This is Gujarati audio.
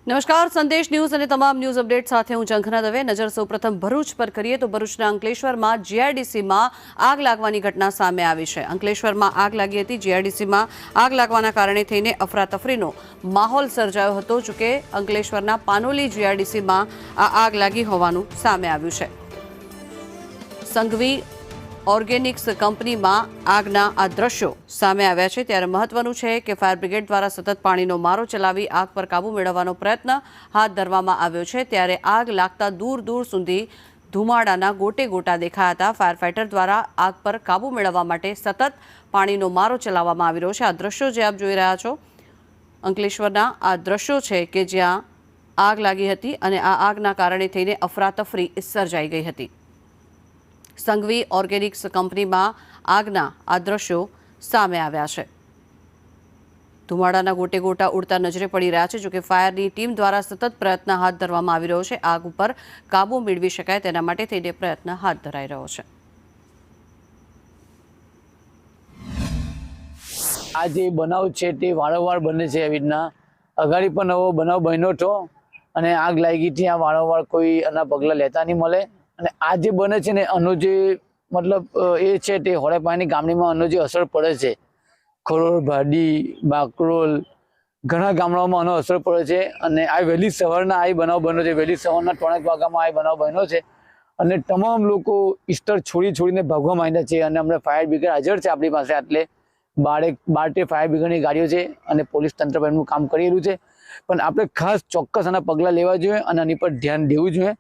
નમસ્કાર, સંદેશ ન્યૂઝ અને તમામ ન્યૂઝ અપડેટ સાથે હું ઝંખના દવે। નજર સૌપ્રથમ ભરૂચ પર કરીએ તો ભરૂચના અંકલેશ્વરમાં જીઆઈડીસીમાં આગ લાગવાની ઘટના સામે આવી છે। અંકલેશ્વરમાં આગ લાગી હતી। જીઆઈડીસીમાં આગ લાગવાના કારણે થઈને અફરાતફરીનો માહોલ સર્જાયો હતો। જો કે અંકલેશ્વરના પાનોલી જીઆઈડીસીમાં આ આગ લાગી હોવાનું સામે આવ્યું છે। સંઘવી ઓર્ગેનિક્સ કંપનીમાં આગના આ દ્રશ્યો સામે આવ્યા છે। ત્યારે મહત્વનું છે કે ફાયર બ્રિગેડ દ્વારા સતત પાણીનો મારો ચલાવી આગ પર કાબૂ મેળવવાનો પ્રયત્ન હાથ ધરવામાં આવ્યો છે। ત્યારે આગ લાગતા દૂર દૂર સુધી ધુમાડાના ગોટે ગોટા દેખાયા હતા। ફાયર ફાઇટર દ્વારા આગ પર કાબૂ મેળવવા માટે સતત પાણીનો મારો ચલાવવામાં આવી રહ્યો છે। આ દ્રશ્યો જે આપ જોઈ રહ્યા છો અંકલેશ્વરના આ દ્રશ્યો છે કે જ્યાં આગ લાગી હતી અને આ આગના કારણે થઈને અફરાતફરી સર્જાઈ ગઈ હતી। સંઘવી ઓર્ગેનિક્સ કંપનીમાં આગના આ દ્રશ્યો સામે આવ્યા છે। ધુમાડાના ગોટે ગોટા ઉડતા નજરે પડી રહ્યા છે। જોકે ફાયરની ટીમ દ્વારા સતત પ્રયત્ન હાથ ધરવામાં આવી રહ્યો છે। આગ ઉપર કાબૂ મેળવી શકાય તેના માટે થઈને પ્રયત્ન હાથ ધરાઈ રહ્યો છે। આ જે બનાવ છે તે વારંવાર બને છે। આવી રીતના અગાડી પણ નવો બનાવ બન્યો હતો અને આગ લાગી હતી। આ વારંવાર કોઈ આના પગલાં લેતા નહીં મળે અને આ જે બને છે ને આનો જે મતલબ એ છે તે હોળેપાની ગામડીમાં આનો જે અસર પડે છે, ખરોડ, ભાડી, બાકરોલ ઘણા ગામડાઓમાં આનો અસર પડે છે। અને આ વહેલી સવારના આ બનાવ બન્યો છે। વહેલી સવારના 3 વાગ્યામાં આ બનાવ બન્યો છે અને તમામ લોકો ઇસ્ટર છોડીને ભાગવા માંડ્યા છે। અને અમને ફાયર બ્રિગેડ હાજર છે આપણી પાસે, એટલે 12 ફાયર બ્રિગેડની ગાડીઓ છે અને પોલીસ તંત્ર પણ એમનું કામ કરી રહ્યું છે। પણ આપણે ખાસ ચોક્કસ આના પગલાં લેવા જોઈએ અને આની પર ધ્યાન દેવું જોઈએ।